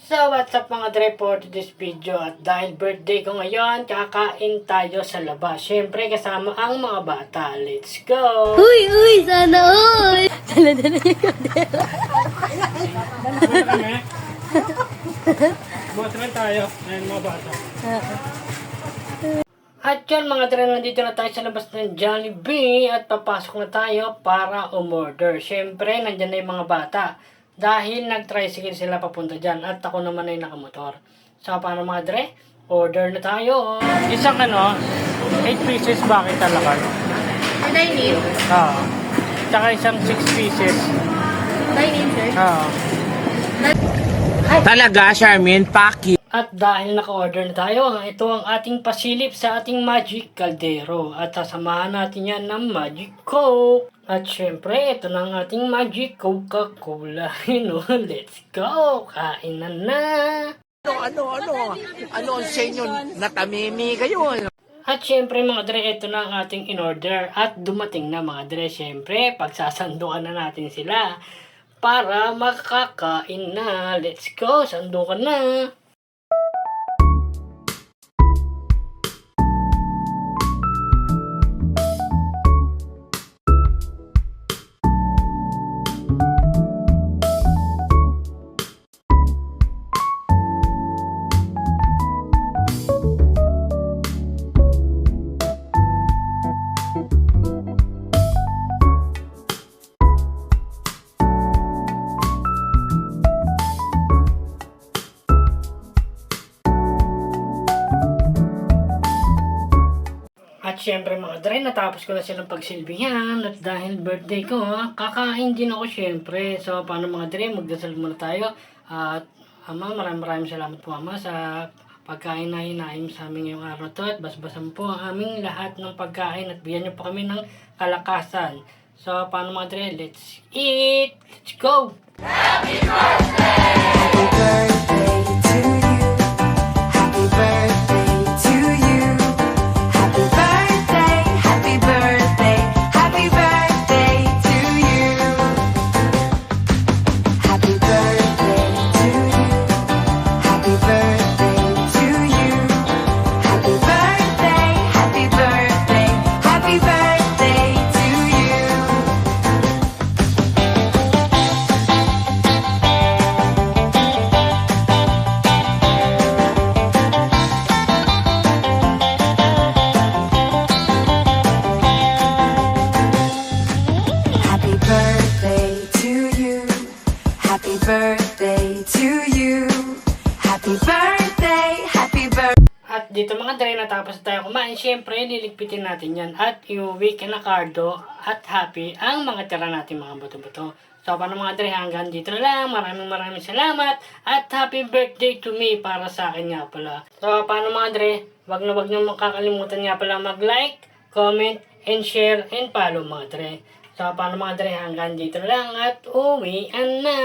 So, what's up mga Dre for this video? At dahil birthday ko ngayon, kakain tayo sa labas. Siyempre, kasama ang mga bata. Let's go! Uy, sana all! Dala-dala yung kandela. Bukas rin tayo. Ayan mga bata. At yun mga Dre, nandito na tayo sa labas ng Jollibee at papasok na tayo para umorder. Siyempre, nandyan na yung mga bata. Dahil nag-tricycle sila papunta dyan at ako naman ay nakamotor. So, paano mga Dre? Order na tayo. Isang 8 pieces bakit talaga? Dine-in? Oo. Tsaka isang 6 pieces. Dine-in, sir? Oo. Talaga, Charmin, paki. At dahil naka-order na tayo, ito ang ating pasilip sa ating Magic Caldero. At sasamahan natin yan ng Magic Coke. At syempre, ito na ang ating Magic Coca-Cola. Let's go! Kain na! Ano ang senyo? Natamimi kayo. At syempre mga Dre, ito na ang ating in-order. At dumating na mga Dre. Syempre, pagsasandukan na natin sila para makakain na. Let's go! Sandukan na! At syempre mga Dre, natapos ko na silang pagsilbihan at dahil birthday ko, kakain din ako syempre. So paano mga Dre, magdasal muna tayo. At Ama, maraming salamat po Ama sa pagkain na hinaim sa amin ngayong araw to. At basbasan po ang aming lahat ng pagkain at bigyan niyo po kami ng kalakasan. So paano mga Dre, let's eat! Let's go! Happy birthday to you. Happy birthday to you. Happy birthday, happy birthday, happy birthday to you. Happy birthday to you. Happy birthday to you. Happy birthday, happy birthday, happy birthday to you. Happy birthday to you. Happy birthday to you. Happy birthday, happy birthday. At dito mga Dre, natapos na tayo kumain. Siyempre, liligpitin natin yan at iuwi kina Cardo at Happy ang mga tira natin mga buto-buto. So, paano mga Dre, hanggang dito na lang. Maraming salamat at happy birthday to me para sa akin nga pala. So, paano mga Dre, wag nyo makakalimutan nga pala mag-like, comment, and share, and follow mga Dre. So, paano mga Dre, hanggang dito na lang at uwian na.